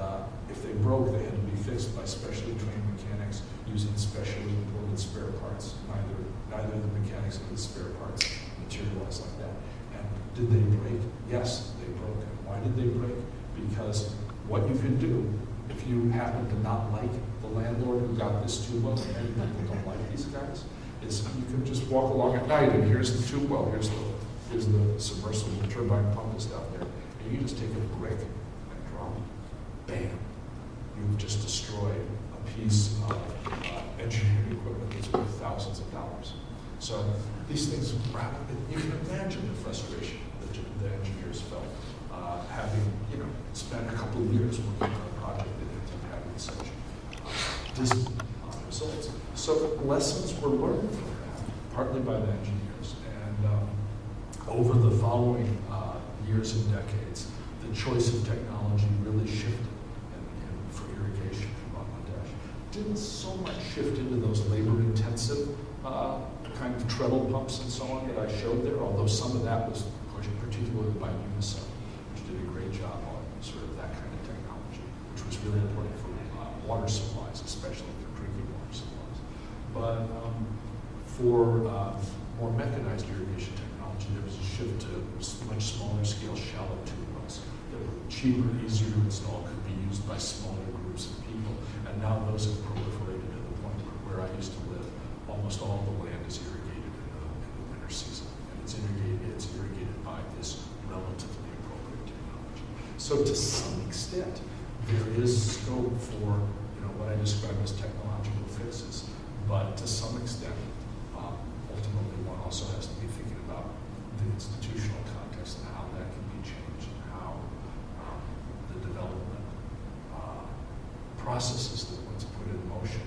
if they broke, they had to be fixed by specially trained mechanics using specially imported spare parts. Neither the magazine, spare parts materialize like that. And did they break? Yes, they broke. Why did they break? Because what you can do, if you happen to not like the landlord who got this tube well, and many people don't like these guys, is you can just walk along at night and here's the tube well, here's the submersible turbine pump is down there, and you just take a brick and drop it. Bam. You've just destroyed a piece of engineering equipment that's worth thousands of dollars. So these things, you can imagine the frustration that the engineers felt having, spent a couple of years working on a project that ended up having such dismal results. So lessons were learned from that, partly by the engineers. And over the following years and decades, the choice of technology really shifted for irrigation in Bangladesh. Didn't so much shift into those labor-intensive kind of treadle pumps and so on that I showed there, although some of that was particularly by UNICEF, which did a great job on sort of that kind of technology, which was really important for water supplies, especially for drinking water supplies. But for more mechanized irrigation technology, there was a shift to much smaller scale shallow tube wells that were cheaper, easier to install, could be used by smaller groups of people. And now those have proliferated to the point where I used to live. Almost all the land is irrigated in the winter season. And it's irrigated by this relatively appropriate technology. So to some extent, there is scope for what I describe as technological fixes. But to some extent, ultimately one also has to be thinking about the institutional context and how that can be changed and how the development processes that one's put in motion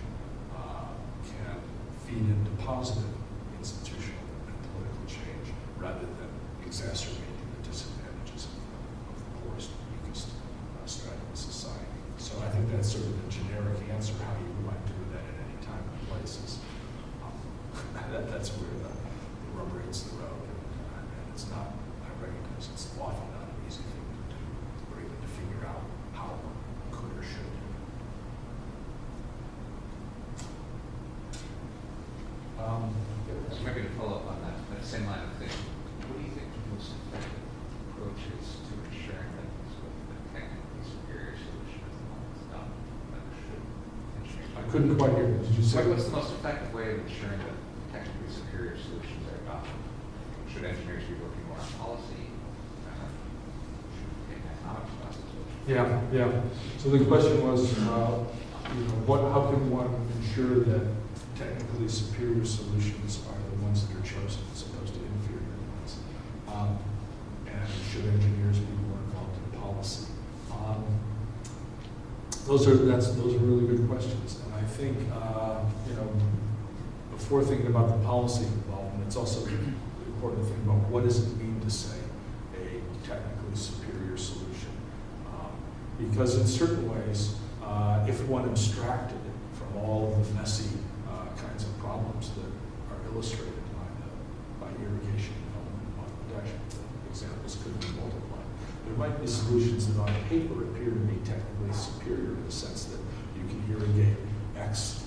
can feed into positive institutional and political change rather than exacerbating the disadvantages of the poorest, weakest strata of society. So I think that's sort of a generic answer how you might do that at any time and places. That's where the rubber hits the road. And it's not, I recognize it's often not an easy thing to do or even to figure out how one could or should do it. Maybe to follow up on that same line of thinking, what do you think the most effective approach is to ensuring that this with the technically superior solution is the one that's done that should engineers? I couldn't quite hear. Did you say? What's the most effective way of ensuring that technically superior solutions are adopted? Should engineers be working more on policy? Should we take economics classes? Yeah. So the question was, how can one ensure that technically superior solutions are the ones that are chosen as opposed to inferior ones? And should engineers be more involved in policy? Those are really good questions. And I think, before thinking about the policy involvement, it's also important to think about what does it mean to say a technically superior solution. Because in certain ways, if one abstracted from all of the messy kinds of problems that are illustrated by irrigation development in Bangladesh, the examples could be multiplied. There might be solutions that on paper appear to be technically superior in the sense that you can irrigate X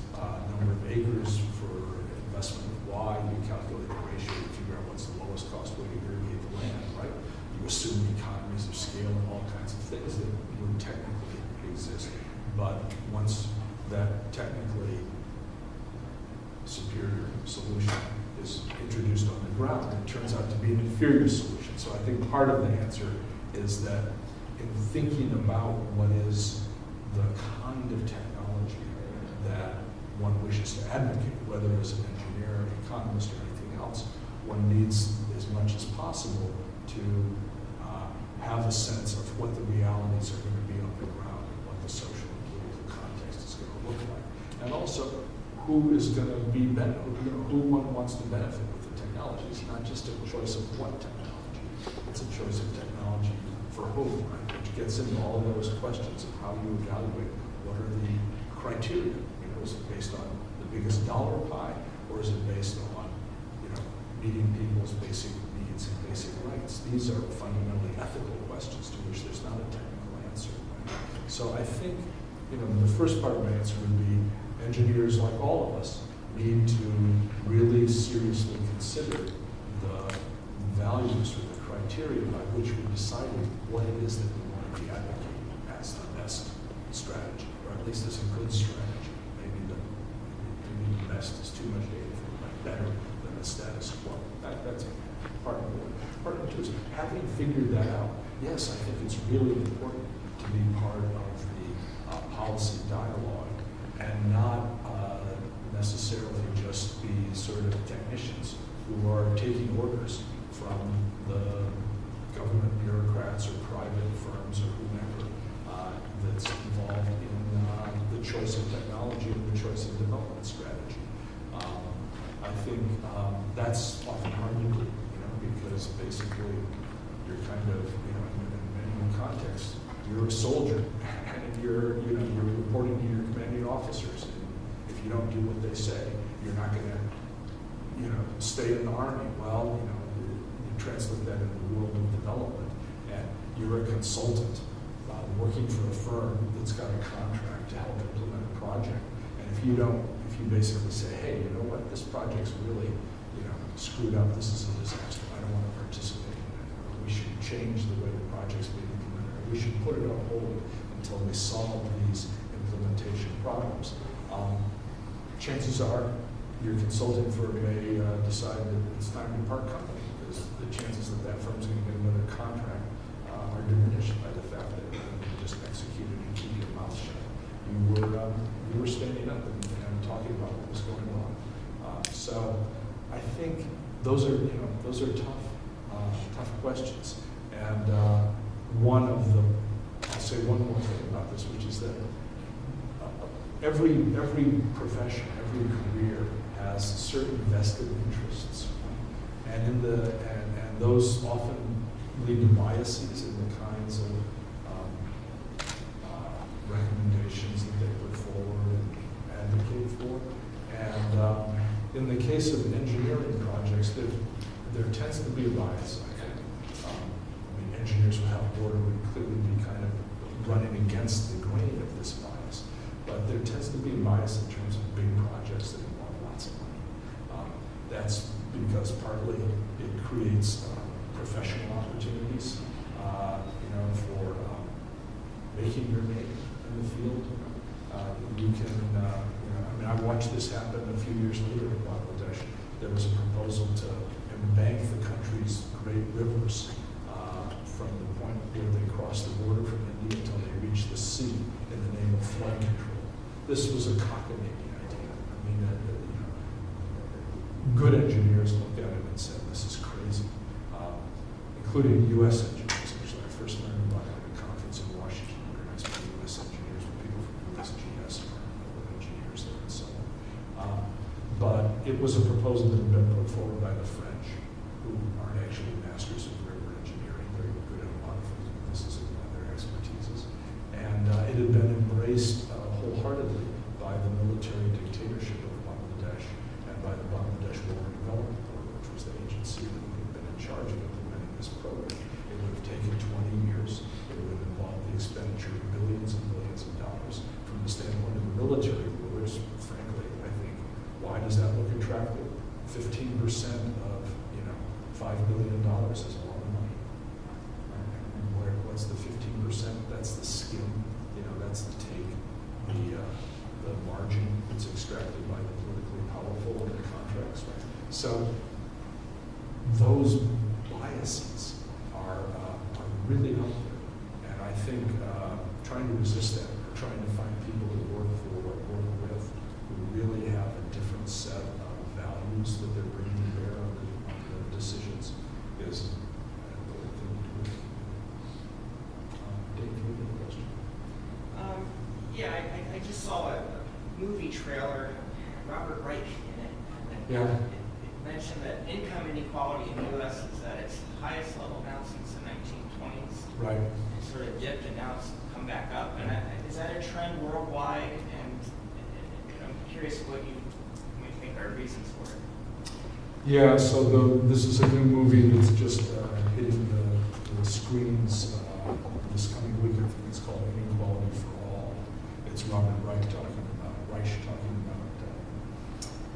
number of acres for investment of Y, you calculate the ratio to figure out what's the lowest cost way to irrigate the land, right? You assume economies of scale and all kinds of things that would technically exist. But once that technically superior solution is introduced on the ground, it turns out to be an inferior solution. So I think part of the answer is that in thinking about what is the kind of technology that one wishes to advocate, whether as an engineer, economist, or anything else, one needs as much as possible to have a sense of what the realities are going to be on the ground and what the social and political context is going to look like. And also, who is going to be who one wants to benefit with the technology. It's not just a choice of what technology, it's a choice of technology for whom, right? Which gets into all of those questions of how you evaluate what are the criteria. Is it based on the biggest dollar pie, or is it based on meeting people's basic needs and basic rights? These are fundamentally ethical questions to which there's not a technical answer. Right? So I think the first part of my answer would be engineers, like all of us, need to really seriously consider the values or the criteria by which we decide what it is that we want to be advocating as the best strategy, or at least as a good strategy. Maybe the best is too much data, but better than the status quo. That's part of it. Part of it is having figured that out. Yes, I think it's really important to be part of the policy dialogue and not necessarily just be sort of technicians who are taking orders from the government bureaucrats or private firms or whomever that's involved in the choice of technology and the choice of development strategy. I think that's often hard to do, because basically you're kind of, in many contexts, you're a soldier and you're reporting to your commanding officers. And if you don't do what they say, you're not going to, stay in the Army. Well, you translate that in the world of development, and you're a consultant working for a firm that's got a contract to help implement a project. And if you basically say, hey, you know what, this project's really, screwed up, this is a disaster, I don't want to participate in it, or we should change the way the project's being implemented, or we should put it on hold until we solve these implementation problems. Chances are your consulting firm may decide that it's time to part company, because the chances that that firm's going to get another contract are diminished by the fact that you just executed and keep your mouth shut. You were standing up and talking about what was going on. So I think those are tough questions. And I'll say one more thing about this, which is that every profession, every career has certain vested interests, and those often lead to biases in the kinds of recommendations that they put forward and advocate for. And in the case of engineering projects, there tends to be a bias, I think. Engineers without border would clearly be kind of running against the grain of this bias. But there tends to be a bias in terms of big projects that involve lots of money. That's because partly it creates professional opportunities, for making your name in the field. You can, I watched this happen a few years later in Bangladesh. There was a proposal to embank the country's great rivers from the point where they crossed the border from India until they reached the sea in the name of flood control. This was a cockamamie idea. Good engineers looked at it and said, this is crazy, including U.S. engineers. Actually, I first learned about it at a conference in Washington organized by U.S. engineers with people from USGS and engineers there and so on. But it was a proposal that had been put forward by the French, who aren't actually masters of river engineering. They're good at a lot of things, but this is one of their expertises. And it had been embraced wholeheartedly by the military dictatorship of Bangladesh and by the Bangladesh War and Development Board, which was the agency that would have been in charge of implementing this program. It would have taken 20 years. It would have involved the expenditure of billions and billions of dollars. From the standpoint of the military rulers, frankly, I think, why does that look attractive? 15% of, $5 billion is a lot of money. Right? And what's the 15%? That's the skim. That's the take, the margin that's extracted by the politically powerful in the contracts. Right? So those biases are really out there, and I think trying to resist that, or trying to find people to work for or work with who really have a different set of values that they're bringing to bear on the decisions is the thing to do. Dave, do you have a question? Yeah, I just saw a movie trailer, Robert Reich in it. Yeah. It mentioned that income inequality in the U.S. is at its highest level now since the 1920s. Right. It sort of dipped and now it's come back up. And is that a trend worldwide? And I'm curious what you think are reasons for it. Yeah, so this is a new movie that's just hitting the screens this coming week. I think it's called Inequality for All. It's Robert Reich talking about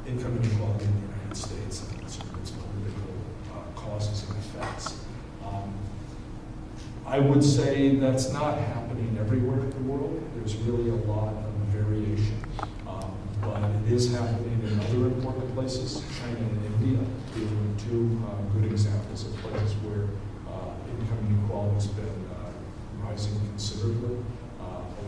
income inequality in the United States and sort of its political causes and effects. I would say that's not happening everywhere in the world. There's really a lot of variation. But it is happening in other important places, China and India being two good examples of places where income inequality has been rising considerably,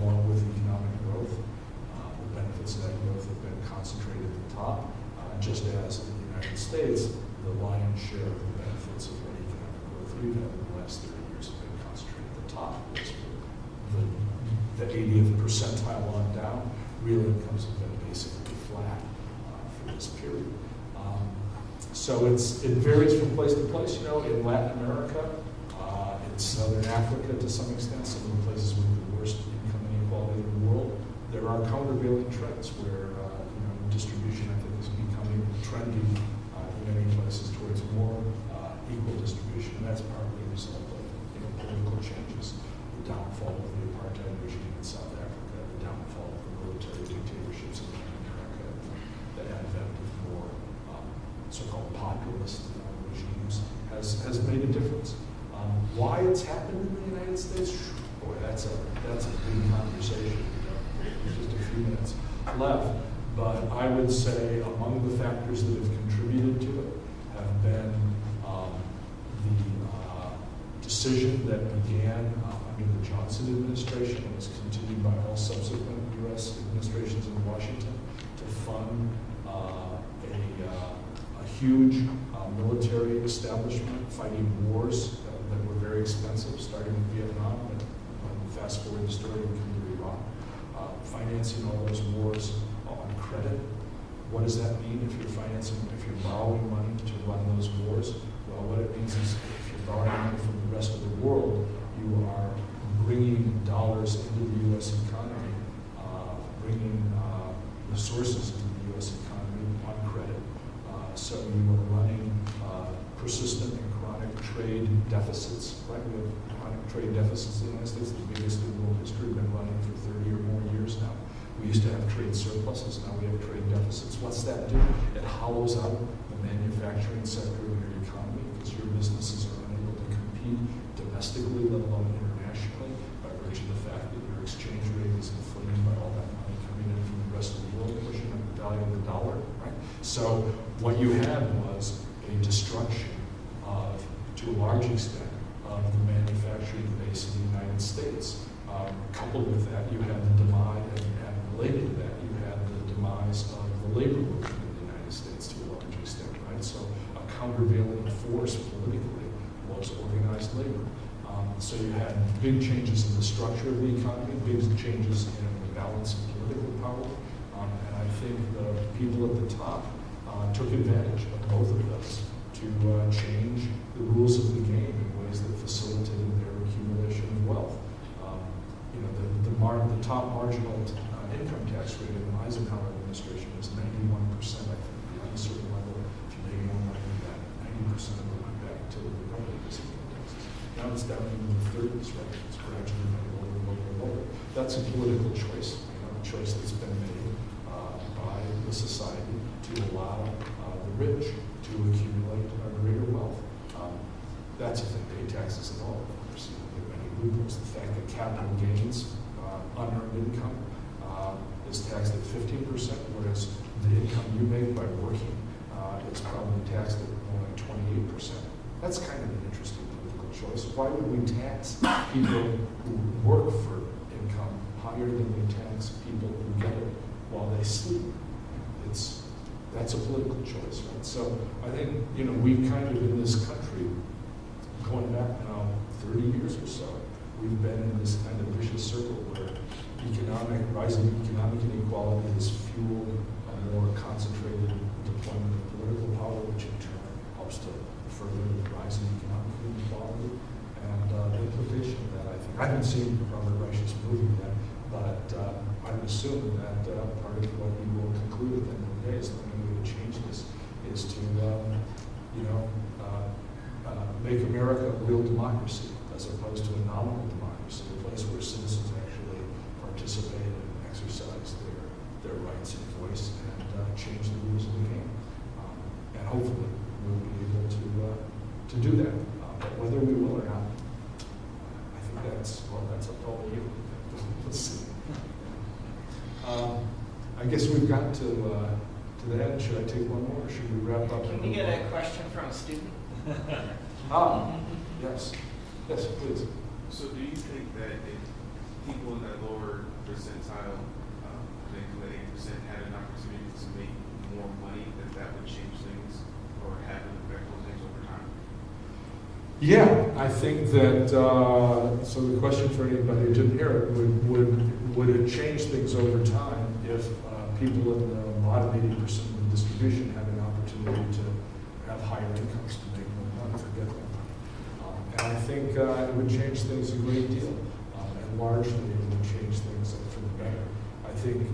along with economic growth. The benefits of that growth have been concentrated at the top, just as in the United States, the lion's share of the benefits of what economic growth we've had in the last 30 years have been concentrated at the top. The 80th percentile on down, real incomes have been basically flat for this period. So it varies from place to place. You know, in Latin America, in Southern Africa to some extent, some of the places with the worst income inequality in the world, there are countervailing trends where distribution, I think, is becoming trendy in many places towards more equal distribution, and that's partly a result of political changes, the downfall of the apartheid regime in South Africa, the downfall of the military dictatorships in Latin America, the advent of more so-called populist regimes has made a difference. Why it's happened in the United States? Boy, that's a big conversation. There's just a few minutes left. But I would say among the factors that have contributed to it have been the decision that began under the Johnson administration and was continued by all subsequent U.S. administrations in Washington to fund a huge military establishment fighting wars that were very expensive, starting in Vietnam and fast forward the story and come to Iraq, financing all those wars on credit. What does that mean if you're borrowing money to run those wars? Well, what it means is if you're borrowing money from the rest of the world, you are bringing dollars into the U.S. economy, bringing resources into the U.S. economy on credit. So you are running persistent and chronic trade deficits, right? We have chronic trade deficits in the United States, the biggest in world history, been running for 30 or more years now. We used to have trade surpluses, now we have trade deficits. What's that do? It hollows out the manufacturing sector of your economy because your businesses are unable to compete domestically, let alone internationally, by virtue of the fact that your exchange rate is inflated by all that money coming in from the rest of the world, pushing up the value of the dollar, right? So what you had was a destruction of, to a large extent, of the manufacturing base in the United States. Coupled with that, you had the demise, and related to that, you had the demise of the labor movement in the United States to a large extent, right? So a countervailing force politically was organized labor. So you had big changes in the structure of the economy, big changes in the balance of political power, and I think the people at the top took advantage of both of those to change the rules of the game in ways that facilitated their accumulation of wealth. The top marginal income tax rate in the Eisenhower administration was 91%, I think. Beyond a certain level, if you made more money than that, 90% of it went back to the government as income taxes. Now it's down in the 30s, right? It's gradually getting lower and lower and lower. That's a political choice, a choice that's been made by the society to allow the rich to accumulate greater wealth. That's if they pay taxes at all. Of course, you don't get many loopholes. The fact that capital gains, unearned income, is taxed at 15%, whereas the income you make by working is probably taxed at more like 28%. That's kind of an interesting political choice. Why would we tax people who work for income higher than we tax people who get it while they sleep? That's a political choice, right? So I think, we kind of in this country, going back now 30 years or so, we've been in this kind of vicious circle where rising economic inequality has fueled a more concentrated deployment of political power, which in turn helps to further the rise in economic inequality. And the implication of that, I think, I haven't seen Robert Reich's movie yet, but I would assume that part of what he will conclude at the end of the day is the only way to change this is to, make America a real democracy as opposed to a nominal democracy, a place where citizens actually participate and exercise their their rights and voice and change the rules of the game. And hopefully we'll be able to do that. But whether we will or not, I think that's up to all of you. Let's see. I guess we've got to the end. Should I take one more, or should we wrap up? Can we get a question from a student? Yes. Yes, please. So do you think that if people in that lower percentile, than the 8%, had an opportunity to make more money, that would change things or have an effect on things over time? Yeah, I think that, so the question for anybody who didn't hear it, would it change things over time if people in the bottom 80% of the distribution had an opportunity to have higher incomes to make more money, to get more money? And I think it would change things a great deal, and largely it would change things for the better. I think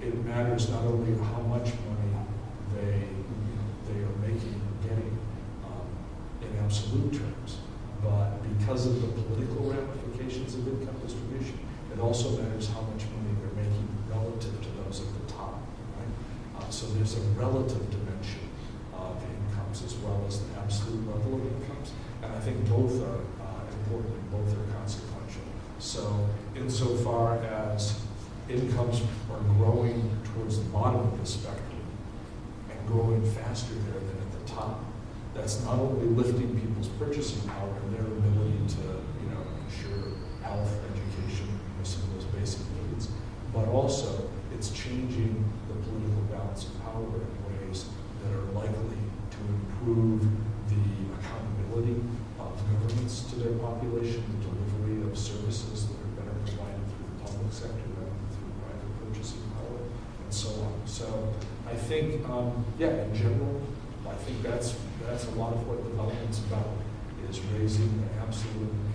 it matters not only how much money they are making or getting in absolute terms, but because of the political ramifications of income distribution, it also matters how much money they're making relative to those at the top. Right? So there's a relative dimension of incomes as well as the absolute level of incomes, and I think both are important and both are consequential. So insofar as incomes are growing towards the bottom of the spectrum and growing faster there than at the top, that's not only lifting people's purchasing power and their ability to, ensure health, education, some of those basic needs, but also it's changing the political balance of power in ways that are likely to improve the accountability of governments to their population, the delivery of services that are better provided through the public sector rather than through private purchasing power, and so on. So I think, in general, I think that's a lot of what development's about, is raising the absolute and